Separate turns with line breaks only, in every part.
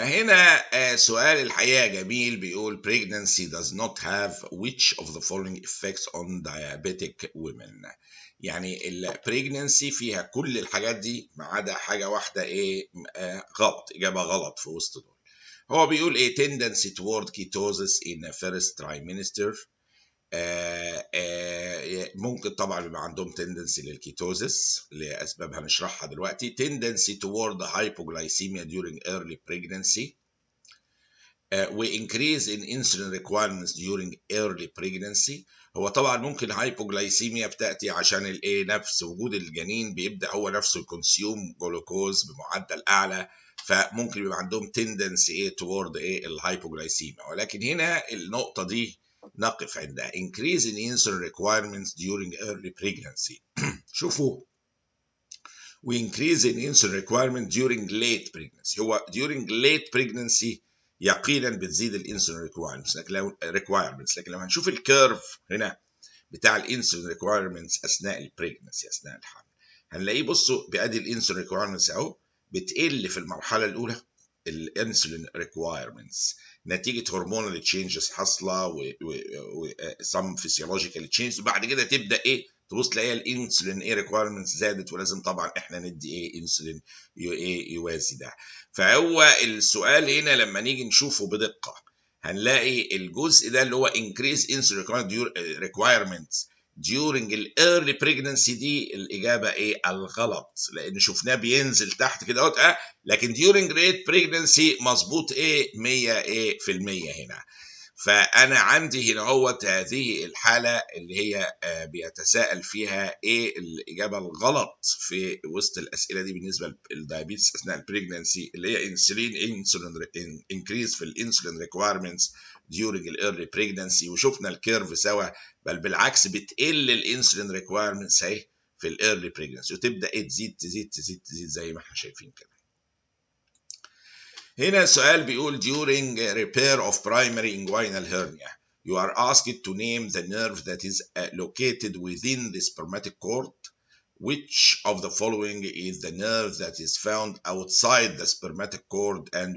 هنا سؤال الحقيقة جميل بيقول pregnancy does not have which of the following effects on diabetic women. يعني ال pregnancy فيها كل الحاجات دي ما عدا حاجة واحدة ايه غلط، إجابة غلط في وسط دول. هو بيقول ايه tendency toward ketosis in first trimester. ممكن طبعا يبقى عندهم تندنسي للكيتوزس لاسباب هنشرحها دلوقتي. tendency toward hypoglycemia during early pregnancy و increase in insulin requirements during early pregnancy. هو طبعا ممكن هايبوجلايسيميا بتاتي عشان الايه نفس وجود الجنين بيبدا هو نفسه يكونسيوم جلوكوز بمعدل اعلى، فممكن يبقى عندهم تندنسي ايه toward ايه الهايبوجلايسيميا. ولكن هنا النقطه دي نقف عندها increase in insulin requirements during early pregnancy. شوفوا we increase in insulin requirement during late pregnancy. هو during late pregnancy يقينا بتزيد الانسولين requirements، لكن لو هنشوف الكيرف هنا بتاع الانسولين requirements اثناء البريجنسي اثناء الحمل هنلاقيه بصوا بيأدي الانسولين requirements اهو بتقل في المرحله الاولى الانسولين requirements نتيجه هرمونال تشينجز حاصله و some physiological changes، وبعد كده تبدا ايه تبص تلاقي الانسولين ايه ريكويرمنتس زادت، ولازم طبعا احنا ندي ايه انسولين ايه يوازي ده. فهو السؤال هنا لما نيجي نشوفه بدقه هنلاقي الجزء ده اللي هو increase insulin requirements during early pregnancy دي الاجابه ايه الغلط، لان شفناه بينزل تحت كده اهوت لكن during late pregnancy مظبوط ايه 100% هنا. فانا عندي هنا هوت هذه الحاله اللي هي بيتساءل فيها ايه الاجابه الغلط في وسط الاسئله دي بالنسبه للدايابيتس اثناء البريجننسي، اللي هي انسولين انكريز في الانسولين ريكويرمنتس during الايرلي بريجننسي، وشفنا الكيرف سوا، بل بالعكس بتقل الانسولين ريكويرمنتس اهي في الايرلي بريجننسي وتبدا ايه تزيد تزيد تزيد تزيد زي ما احنا شايفين كده. هنا سؤال بيقول during repair of primary inguinal hernia you are asked to name the nerve that is located within the spermatic cord. Which of the following is the nerve that is found outside the spermatic cord and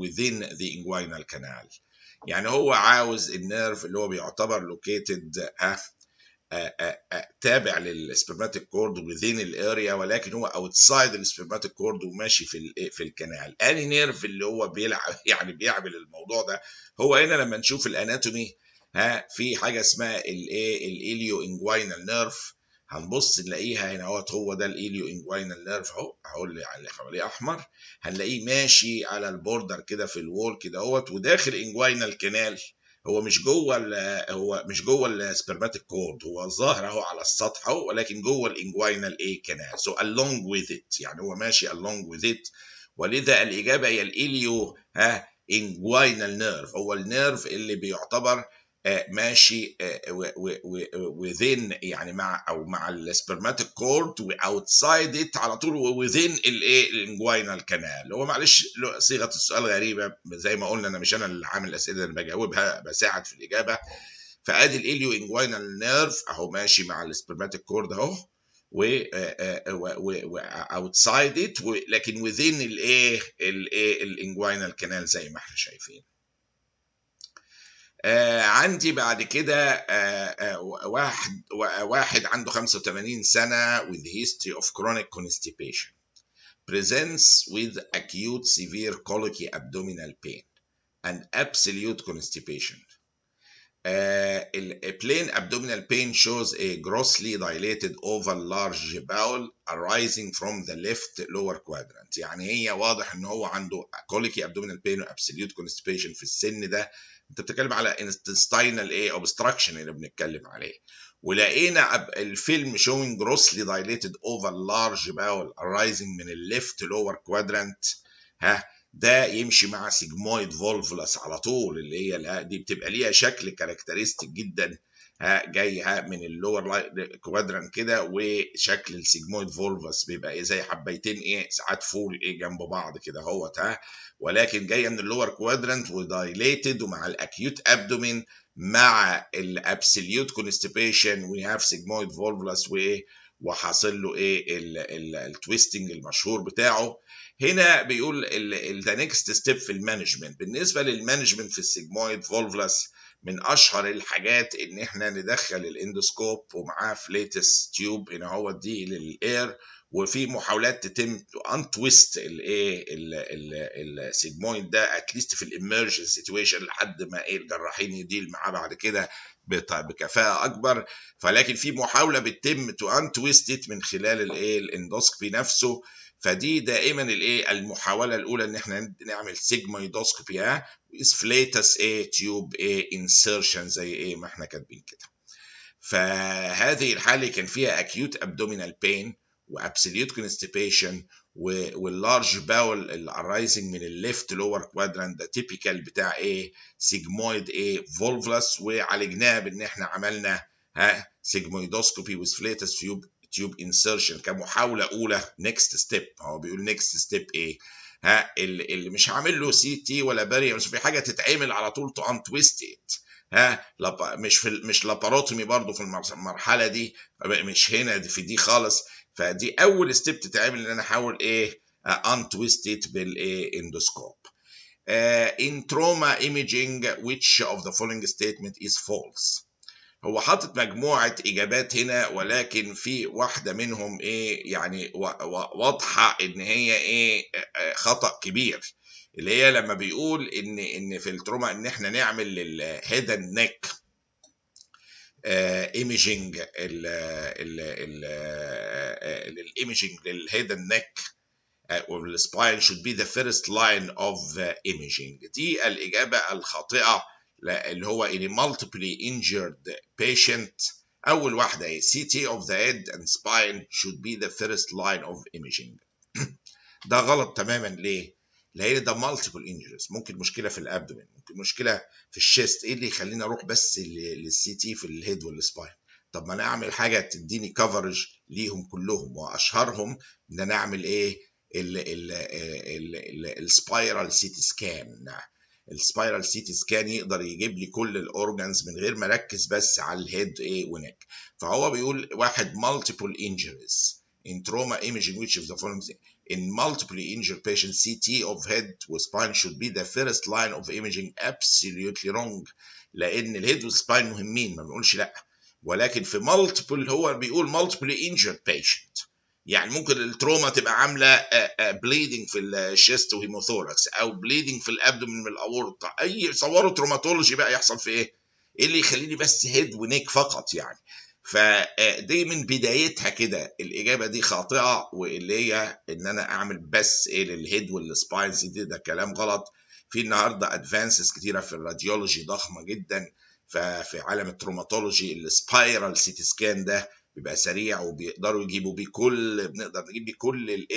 within the inguinal canal؟ يعني هو عاوز النيرف اللي هو بيعتبر located تابع للسبرماتيك كورد within الاريا، ولكن هو اوتسايد السبرماتيك كورد وماشي في الكنال. اني نيرف اللي هو بيلعب يعني بيعمل الموضوع ده؟ هو هنا لما نشوف الاناتومي في حاجه اسمها الايه الاليو انجوينال نيرف، هنبص نلاقيها هنا هو ده الاليو انجوينال نيرف اهو اللي حواليه احمر، هنلاقيه ماشي على البوردر كده في الوول كده وداخل انجوينال كانال. هو مش جوه السبرماتيك كورد، هو ظاهر اهو على السطح اهو، ولكن جوه الانجوينال ايه كانال، سو along with it يعني هو ماشي along with it، ولذا الاجابه هي الاليو انجوينال نيرف، هو النيرف اللي بيعتبر ماشي within يعني مع السبرماتيك كورد واوتسايد ات على طول within الايه الانجوينال كانال. هو معلش صيغه السؤال غريبه زي ما قلنا، انا مش انا اللي عامل الاسئله اللي بجاوبها، بساعد في الاجابه. فادي الاليو انجوينال نيرف اهو ماشي مع السبرماتيك كورد اهو و اوتسايد ات، لكن within الايه الانجوينال كانال زي ما احنا شايفين. عندي بعد كده واحد عنده 85 سنة with history of chronic constipation presents with acute severe colicky abdominal pain and absolute constipation. Plain abdominal pain shows a grossly dilated oval large bowel arising from the left lower quadrant. يعني هي واضح ان هو عنده colicky abdominal pain و absolute constipation في السن ده. انت بتتكلم على intestinal ايه obstruction اللي بنتكلم عليه، ولقينا الفيلم showing grossly dilated oval large bowel arising من left lower quadrant ده يمشي مع سيجمويد فولفولس على طول، اللي هي دي بتبقى ليها شكل كاركترستيك جدا جاي من اللور كوادرانت كده، وشكل السيجمويد فولفولس بيبقى زي حبيتين ايه ساعات فول ايه جنب بعض كده اهوت ولكن جايه من اللور كوادرانت ودايليتد ومع الاكيوت ابدومين مع الابسوليوت كونستيبيشن وي هاف سيجمويد فولفولس وايه وحاصل له ايه التويستنج المشهور بتاعه. هنا بيقول ذا نيكست ستيب في المانجمنت. بالنسبه للمانجمنت في السيجمويد فولفلس، من اشهر الحاجات ان احنا ندخل الاندوسكوب ومعاه فليتس تيوب هنا هو دي للاير، وفي محاولات تتم انتويست الايه السيجمويد ده اتليست في الامرجنسي سيتويشن لحد ما ايه الجراحين يديل معاه بعد كده بكفاءه اكبر. فلكن في محاوله بتتم تو انتويست من خلال الايه الاندوسكوبي نفسه. فدي دائما الايه المحاوله الاولى ان احنا نعمل سيجمويدوسكوبي فليتس تيوب انسيرشن زي ما احنا كاتبين كده. فهذه الحاله كان فيها اكيوت ابدومينال بين وابسوليوت كونستيبيشن واللارج باول الارايزنج من الليفت لور كوادرانت، ده تيبيكال بتاع سيجمويد فولفلس. وعالجناه بان احنا عملنا سيجمويدوسكوبي وذ فليتس تيوب انسيرشن كمحاوله اولى. نيكست ستيب، هو بيقول نيكست ستيب اللي مش هعمل له سي تي ولا بارير، مش في حاجه تتعمل على طول تو انتويستد. مش لاباروتومي برضو في المرحله دي، مش هنا في دي خالص. فدي اول ستيب تتعمل ان انا احاول انتويستد بالاندوسكوب. in trauma imaging which of the following statement is false. هو حاطط مجموعة إجابات هنا، ولكن في واحدة منهم يعني واضحة إن هي خطأ كبير، اللي هي لما بيقول إن في التروما إن إحنا نعمل للهيد اند نيك ايميجينج للايميجينج للهيد اند نيك والسباين should be the first line of imaging. دي الإجابة الخاطئة، اللي هو in a multiply injured patient أول واحدة CT of the head and spine should be the first line of imaging. ده غلط تماما. ليه؟ لأن ده multiple injuries، ممكن مشكلة في الأبدومين، ممكن مشكلة في الشيست. إيه اللي يخليني أروح بس للسي تي في الهيد والسباين؟ طب ما أنا أعمل حاجة تديني كفرج ليهم كلهم، وأشهرهم إن أنا أعمل السبايرال سيتي سكان. السبايرال سيتي سكان يقدر يجيب لي كل الاورجانز من غير ما اركز بس على الهيد ونك. فهو بيقول واحد multiple injuries in trauma imaging which of the following in multiple injured patients CT of head وspine should be the first line of imaging. absolutely wrong، لان الهيد والسباين مهمين ما بنقولش لا، ولكن في multiple هو بيقول multiple injured patient. يعني ممكن التروما تبقى عامله بليدنج في الشيست وهيموثوركس، او بليدنج في الابدومين من الاورطه. اي صوروا تروماتولوجي بقى يحصل في ايه اللي يخليني بس هيد ونيك فقط يعني. فدي من بدايتها كده الاجابه دي خاطئه، واللي هي ان انا اعمل بس للهيد والسباينز ده كلام غلط. في النهارده ادفانسز كتيره في الراديولوجي ضخمه جدا، ففي عالم التروماتولوجي السبايرال سيتي سكان ده بيبقى سريع، وبيقدروا يجيبوا بيه بنقدر نجيب بيه كل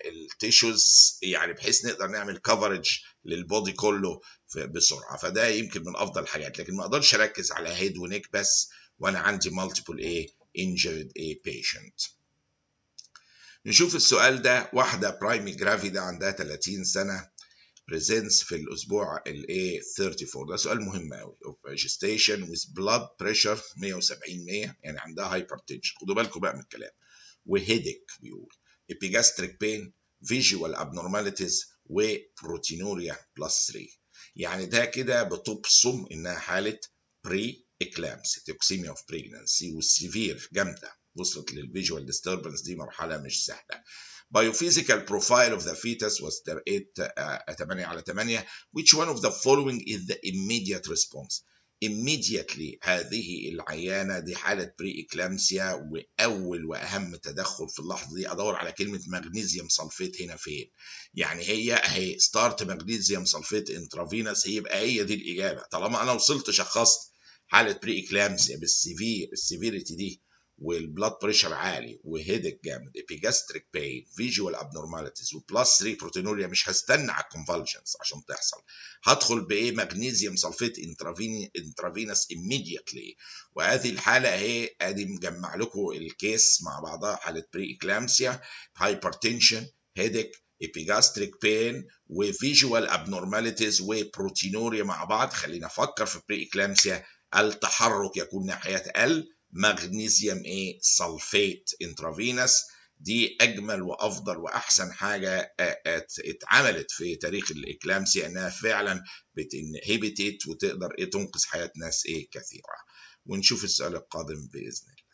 التيشوز، يعني بحيث نقدر نعمل كفرج للبودي كله بسرعه. فده يمكن من افضل الحاجات، لكن ما اقدرش اركز على هيد ونيك بس وانا عندي مالتيبل injured patient. نشوف السؤال ده. واحده برايمي جرافيدا عندها 30 سنه presents في الاسبوع 34. ده سؤال مهم قوي. of gestation with blood pressure 170/100، يعني عندها hypertension. خدوا بالكم بقى من الكلام. وهيدك بيقول epigastric pain visual abnormalities وبروتينوريا plus 3. يعني ده كده بتبصم انها حاله بري eclampsia toxemia of pregnancy والسيفير جامده، وصلت للفيجوال ديستربنس. دي مرحله مش سهله. Biophysical profile of the fetus was 8/8. Which one of the following is the immediate response? Immediately هذه العيانة دي حالة بري إكلامسيا، وأول وأهم تدخل في اللحظة دي أدور على كلمة مغنيسيوم سلفيت هنا فين. يعني هي ستارت مغنيسيوم سلفيت انترافينوس، يبقى هي دي الإجابة. طالما أنا وصلت شخصت حالة بري إكلامسيا بالسيفيريتي دي، والبلاد بريشر عالي، وهيدك جامد، epigastric pain، visual abnormalities، وبلس 3 بروتينوريا، مش هستنى على الكونفالجنس عشان تحصل. هدخل بايه؟ مغنيسيوم سلفيت انترافينوس immediately. وهذه الحاله اهي ادي مجمع لكم الكيس مع بعضها. حاله بري اكلامسيا، هايبرتنشن، هيدك، epigastric pain وفيجوال abnormalities وبروتينوريا مع بعض. خلينا افكر في بري اكلامسيا. التحرك يكون ناحيه مغنيسيوم سلفيت انترافينوس. دي اجمل وافضل واحسن حاجه اتعملت في تاريخ الاكلامسي، انها فعلا بتنهبت وتقدر تنقذ حياه ناس كثيره. ونشوف السؤال القادم باذن الله.